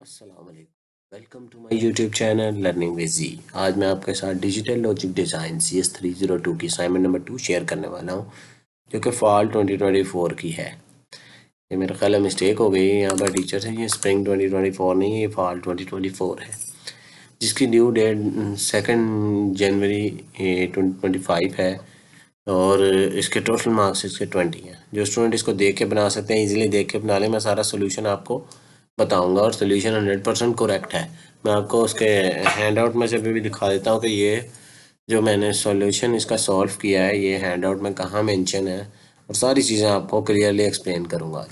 अस्सलाम वालेकुम, welcome to my YouTube channel learning with G. आज मैं आपके साथ डिजिटल लॉजिक डिज़ाइन CS302 की असाइनमेंट नंबर 2 शेयर करने वाला हूं, जो कि फॉल 2024 की है। ये मेरा ख्याल है मिस्टेक हो गई है, यहाँ पर टीचर है, ये स्प्रिंग 2024 नहीं है, ये फॉल 2024 है, जिसकी ड्यू डेट 2 जनवरी 2025 है। और इसके टोटल मार्क्स इसके 20 हैं। जो स्टूडेंट इसको देख के बना सकते हैं, इजीली देख के बना लें। मैं सारा सोल्यूशन आपको बताऊंगा और सोल्यूशन 100% करेक्ट है। मैं आपको उसके हैंड आउट में से भी दिखा देता हूँ कि ये जो मैंने सॉल्यूशन इसका सॉल्व किया है, ये हैंड आउट में कहाँ मेंशन है, और सारी चीज़ें आपको क्लियरली एक्सप्लेन करूँगा आज।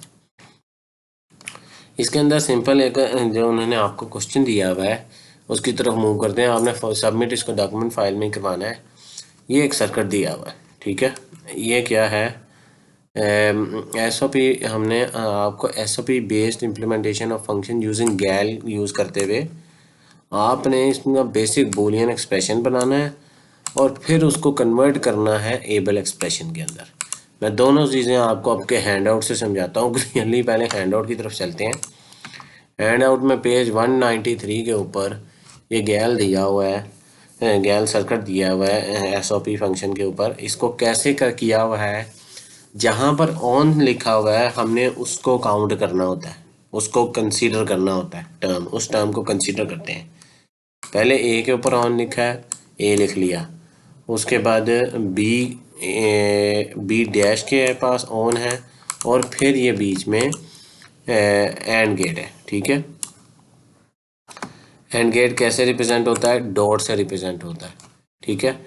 इसके अंदर सिंपल एक जो उन्होंने आपको क्वेश्चन दिया हुआ है उसकी तरफ मूव करते हैं। आपने सबमिट इसको डॉक्यूमेंट फाइल में करवाना है। ये एक सर्किट दिया हुआ है, ठीक है। ये क्या है, SOP। हमने आपको SOP based implementation of function using गैल यूज़ करते हुए आपने इसका बेसिक बूलियन एक्सप्रेशन बनाना है और फिर उसको कन्वर्ट करना है एबल एक्सप्रेशन के अंदर। मैं दोनों चीज़ें आपको आपके हैंड आउट से समझाता हूँ क्लियरली। पहले हैंड आउट की तरफ चलते हैं। हैंड आउट में पेज 193 के ऊपर ये गैल दिया हुआ है, गैल सर्किट दिया हुआ है SOP फंक्शन के ऊपर। इसको कैसे किया हुआ है, जहाँ पर ऑन लिखा हुआ है हमने उसको काउंट करना होता है, उसको कंसीडर करना होता है टर्म, उस टर्म को कंसीडर करते हैं। पहले ए के ऊपर ऑन लिखा है, ए लिख लिया। उसके बाद बी डैश के पास ऑन है, और फिर ये बीच में एंड गेट है, ठीक है। एंड गेट कैसे रिप्रेजेंट होता है, डॉट से रिप्रेजेंट होता है, ठीक है।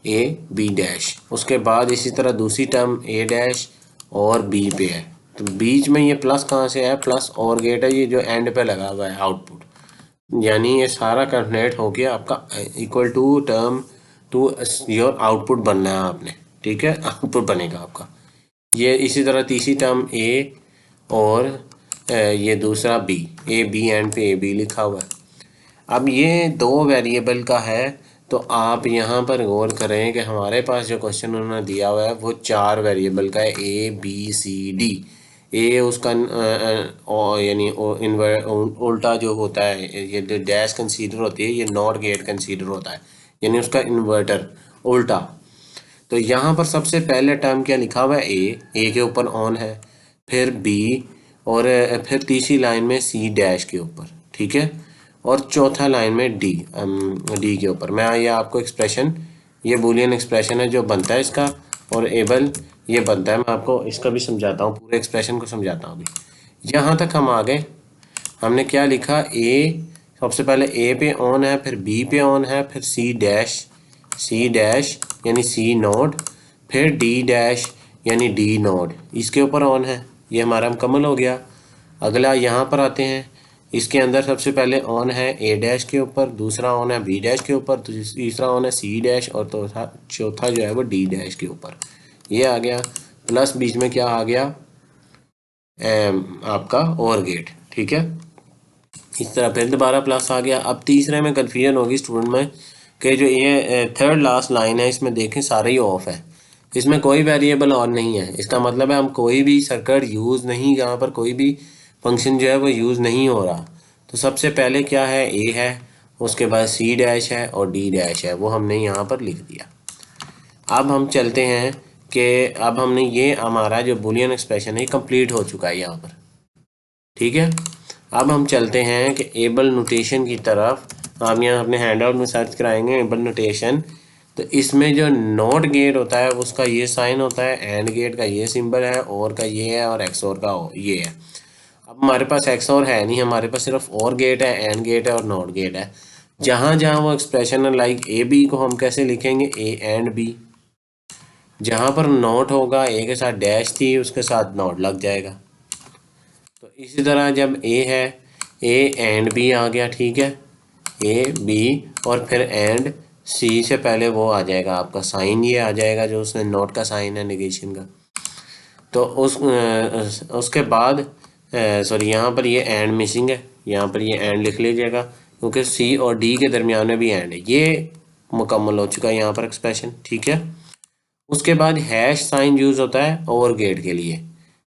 A B dash. उसके बाद इसी तरह दूसरी टर्म ए डैश और बी पे है, तो बीच में ये प्लस कहाँ से है, प्लस और गेट है, ये जो एंड पे लगा हुआ है आउटपुट। यानी ये सारा कैलकुलेट हो गया आपका equal to term two your output बनना है आपने, ठीक है। आउटपुट बनेगा आपका ये। इसी तरह तीसरी टर्म ए और ये दूसरा बी, ए बी एंड पे ए बी लिखा हुआ है। अब ये दो वेरिएबल का है, तो आप यहाँ पर गौर करें कि हमारे पास जो क्वेश्चन उन्होंने दिया हुआ है वो 4 वेरिएबल का है, ABCD। ए उसका यानी उल्टा जो होता है, ये डैश कंसीडर होती है, ये नॉट गेट कंसीडर होता है, यानी उसका इन्वर्टर उल्टा। तो यहाँ पर सबसे पहले टर्म क्या लिखा हुआ है, ए के ऊपर ऑन है, फिर बी, और फिर तीसरी लाइन में सी डैश के ऊपर, ठीक है, और चौथा लाइन में डी के ऊपर। मैं ये आपको एक्सप्रेशन, ये बूलियन एक्सप्रेशन है जो बनता है इसका, और एबल ये बनता है। मैं आपको इसका भी समझाता हूँ, पूरे एक्सप्रेशन को समझाता हूँ अभी। यहाँ तक हम आ गए। हमने क्या लिखा, ए सबसे पहले ए पे ऑन है, फिर बी पे ऑन है, फिर सी डैश यानी सी नोड, फिर डी डैश यानी डी नोड इसके ऊपर ऑन है। ये हमारा मुकम्मल हो गया। अगला यहाँ पर आते हैं। इसके अंदर सबसे पहले ऑन है ए डैश के ऊपर, दूसरा ऑन है बी डैश के ऊपर, तीसरा ऑन है सी डैश, और चौथा जो है वो डी डैश के ऊपर। ये आ गया। प्लस बीच में क्या आ गया, आपका और गेट, ठीक है। इस तरह फिर दोबारा प्लस आ गया। अब तीसरे में कन्फ्यूजन होगी स्टूडेंट में कि जो ये थर्ड लास्ट लाइन है, इसमें देखें सारे ही ऑफ है, इसमें कोई वेरिएबल ऑन नहीं है। इसका मतलब है हम कोई भी सर्किट यूज़ नहीं, यहाँ पर कोई भी फंक्शन जो है वो यूज़ नहीं हो रहा। तो सबसे पहले क्या है, ए है, उसके बाद सी डैश है और डी डैश है, वो हमने यहाँ पर लिख दिया। अब हम चलते हैं कि अब हमने ये हमारा जो बूलियन एक्सप्रेशन है कंप्लीट हो चुका है यहाँ पर, ठीक है। अब हम चलते हैं कि एबल नोटेशन की तरफ। हम यहाँ अपने हैंड आउट में सर्च कराएंगे एबल नोटेशन। तो इसमें जो नॉट गेट होता है उसका ये साइन होता है, एंड गेट का ये सिंबल है, और का ये है, और एक्सओर का ये है। अब हमारे पास एक्सओर है नहीं, हमारे पास सिर्फ और गेट है, एंड गेट है और नॉट गेट है। जहाँ जहाँ वो एक्सप्रेशन है, लाइक ए बी को हम कैसे लिखेंगे, ए एंड बी। जहाँ पर नॉट होगा, ए के साथ डैश थी, उसके साथ नॉट लग जाएगा। तो इसी तरह जब ए है, ए एंड बी आ गया, ठीक है, ए बी, और फिर एंड सी से पहले वो आ जाएगा आपका साइन, ये आ जाएगा जो उसने नोट का साइन है नेगेशन का। तो उसके बाद सॉरी, यहाँ पर ये एंड मिसिंग है, यहाँ पर ये एंड लिख लीजिएगा, क्योंकि सी और डी के दरमियान में भी एंड है। ये मुकम्मल हो चुका है यहाँ पर एक्सप्रेशन, ठीक है। उसके बाद हैश साइन यूज़ होता है ओवर गेट के लिए,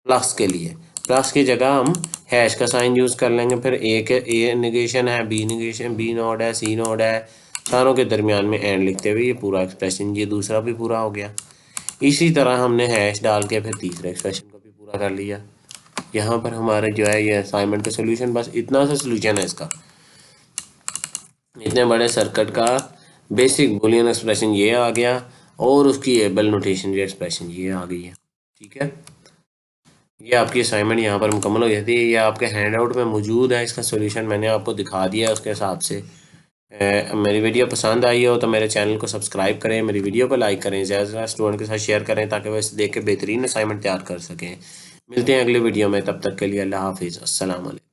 प्लस के लिए। प्लस की जगह हम हैश का साइन यूज़ कर लेंगे। फिर ए निगेशन है, बी निगेशन, बी नॉट है, सी नॉट है, सारों के दरमियान में एंड लिखते हुए ये पूरा एक्सप्रेशन, ये दूसरा भी पूरा हो गया। इसी तरह हमने हैश डाल के फिर तीसरे एक्सप्रेशन को भी पूरा कर लिया। यहाँ पर हमारे जो है ये असाइनमेंट का सोल्यूशन, बस इतना सा सोल्यूशन है इसका। इतने बड़े सर्किट का बेसिक बूलियन एक्सप्रेशन ये आ गया और उसकी एबल नोटेशन की एक्सप्रेशन ये आ गई है। ठीक है, ये आपकी असाइनमेंट यहाँ पर मुकम्मल हो जाती है। ये आपके हैंड आउट में मौजूद है, इसका सोल्यूशन मैंने आपको दिखा दिया है उसके हिसाब से। मेरी वीडियो पसंद आई हो तो मेरे चैनल को सब्सक्राइब करें, मेरी वीडियो को लाइक करें, ज़्यादा से ज़्यादा स्टूडेंट के साथ शेयर करें ताकि वह इसे देख के बेहतरीन असाइनमेंट तैयार कर सकें। मिलते हैं अगले वीडियो में, तब तक के लिए अल्लाह हाफिज़, अस्सलाम वालेकुम।